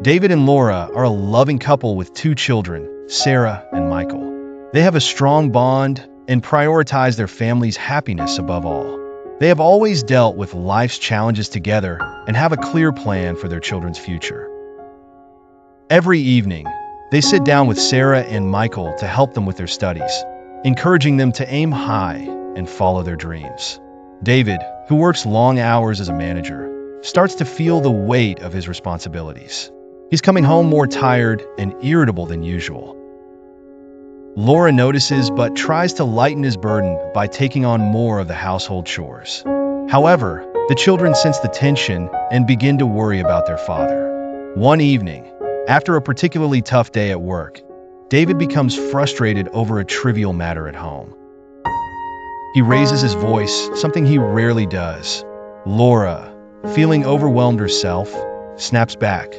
David and Laura are a loving couple with two children, Sarah and Michael. They have a strong bond and prioritize their family's happiness above all. They have always dealt with life's challenges together and have a clear plan for their children's future. Every evening, they sit down with Sarah and Michael to help them with their studies, encouraging them to aim high and follow their dreams. David, who works long hours as a manager, starts to feel the weight of his responsibilities. He's coming home more tired and irritable than usual. Laura notices but tries to lighten his burden by taking on more of the household chores. However, the children sense the tension and begin to worry about their father. One evening, after a particularly tough day at work, David becomes frustrated over a trivial matter at home. He raises his voice, something he rarely does. Laura, feeling overwhelmed herself, snaps back.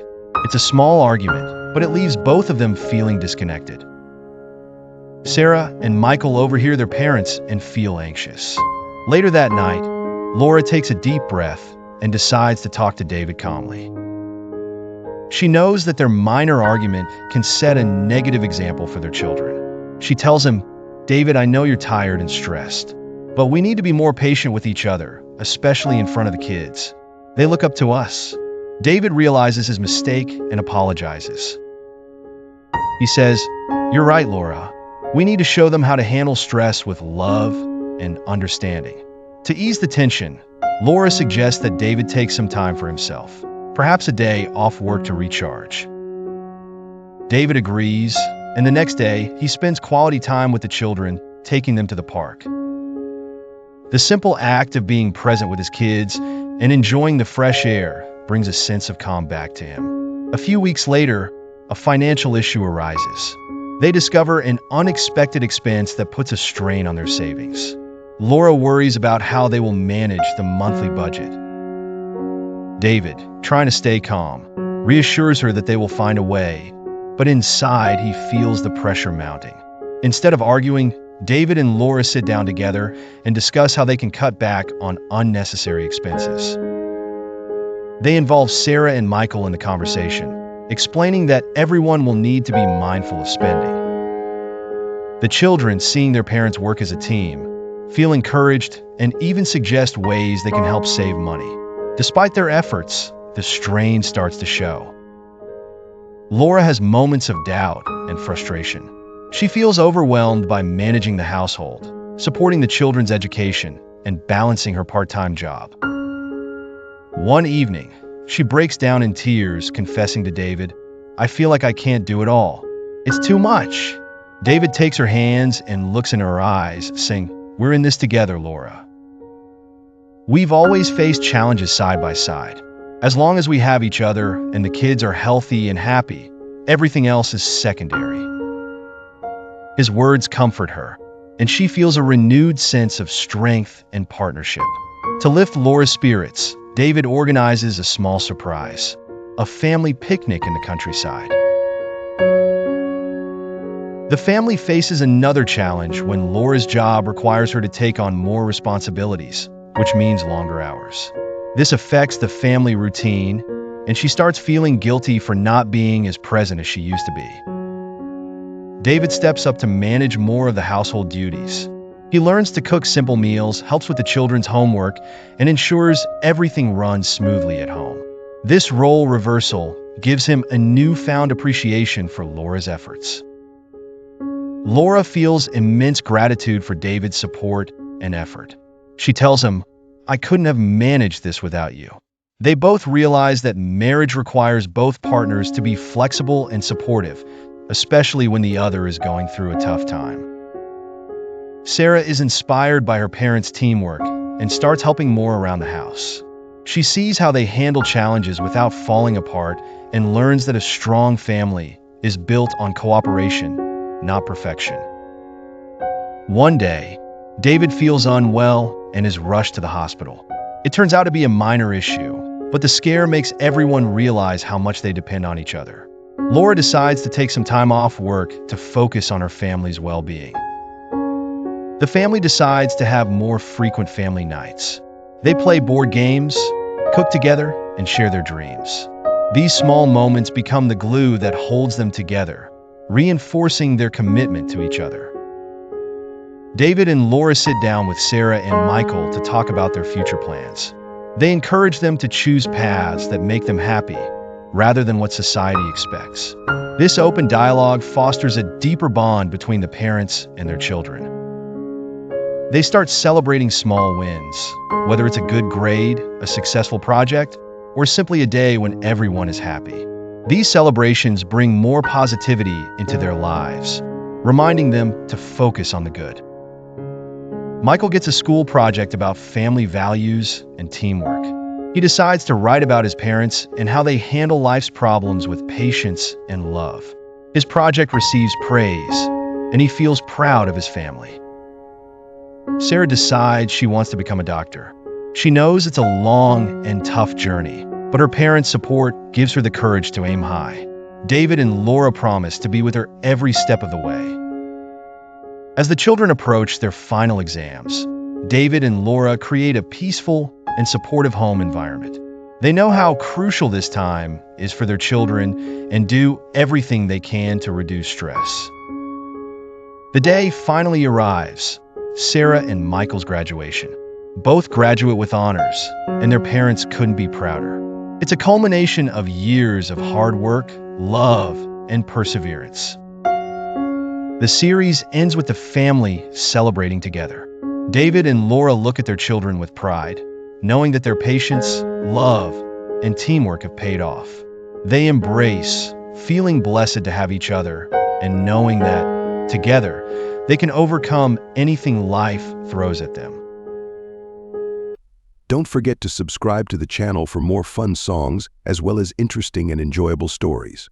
It's a small argument, but it leaves both of them feeling disconnected. Sarah and Michael overhear their parents and feel anxious. Later that night, Laura takes a deep breath and decides to talk to David calmly. She knows that their minor argument can set a negative example for their children. She tells him, "David, I know you're tired and stressed, but we need to be more patient with each other, especially in front of the kids. They look up to us." David realizes his mistake and apologizes. He says, "You're right, Laura. We need to show them how to handle stress with love and understanding." To ease the tension, Laura suggests that David take some time for himself, perhaps a day off work to recharge. David agrees, and the next day, he spends quality time with the children, taking them to the park. The simple act of being present with his kids and enjoying the fresh air brings a sense of calm back to him. A few weeks later, a financial issue arises. They discover an unexpected expense that puts a strain on their savings. Laura worries about how they will manage the monthly budget. David, trying to stay calm, reassures her that they will find a way, but inside he feels the pressure mounting. Instead of arguing, David and Laura sit down together and discuss how they can cut back on unnecessary expenses. They involve Sarah and Michael in the conversation, explaining that everyone will need to be mindful of spending. The children, seeing their parents work as a team, feel encouraged and even suggest ways they can help save money. Despite their efforts, the strain starts to show. Laura has moments of doubt and frustration. She feels overwhelmed by managing the household, supporting the children's education, and balancing her part-time job. One evening, she breaks down in tears, confessing to David, "I feel like I can't do it all. It's too much." David takes her hands and looks in her eyes, saying, "We're in this together, Laura. We've always faced challenges side by side. As long as we have each other and the kids are healthy and happy, everything else is secondary." His words comfort her, and she feels a renewed sense of strength and partnership. To lift Laura's spirits, David organizes a small surprise, a family picnic in the countryside. The family faces another challenge when Laura's job requires her to take on more responsibilities, which means longer hours. This affects the family routine, and she starts feeling guilty for not being as present as she used to be. David steps up to manage more of the household duties. He learns to cook simple meals, helps with the children's homework, and ensures everything runs smoothly at home. This role reversal gives him a newfound appreciation for Laura's efforts. Laura feels immense gratitude for David's support and effort. She tells him, "I couldn't have managed this without you." They both realize that marriage requires both partners to be flexible and supportive, especially when the other is going through a tough time. Sarah is inspired by her parents' teamwork and starts helping more around the house. She sees how they handle challenges without falling apart and learns that a strong family is built on cooperation, not perfection. One day, David feels unwell and is rushed to the hospital. It turns out to be a minor issue, but the scare makes everyone realize how much they depend on each other. Laura decides to take some time off work to focus on her family's well-being. The family decides to have more frequent family nights. They play board games, cook together, and share their dreams. These small moments become the glue that holds them together, reinforcing their commitment to each other. David and Laura sit down with Sarah and Michael to talk about their future plans. They encourage them to choose paths that make them happy, rather than what society expects. This open dialogue fosters a deeper bond between the parents and their children. They start celebrating small wins, whether it's a good grade, a successful project, or simply a day when everyone is happy. These celebrations bring more positivity into their lives, reminding them to focus on the good. Michael gets a school project about family values and teamwork. He decides to write about his parents and how they handle life's problems with patience and love. His project receives praise, and he feels proud of his family. Sarah decides she wants to become a doctor. She knows it's a long and tough journey, but her parents' support gives her the courage to aim high. David and Laura promise to be with her every step of the way. As the children approach their final exams, David and Laura create a peaceful and supportive home environment. They know how crucial this time is for their children and do everything they can to reduce stress. The day finally arrives, Sarah and Michael's graduation. Both graduate with honors, and their parents couldn't be prouder. It's a culmination of years of hard work, love, and perseverance. The series ends with the family celebrating together. David and Laura look at their children with pride, knowing that their patience, love, and teamwork have paid off. They embrace feeling blessed to have each other and knowing that, together, they can overcome anything life throws at them. Don't forget to subscribe to the channel for more fun songs as well as interesting and enjoyable stories.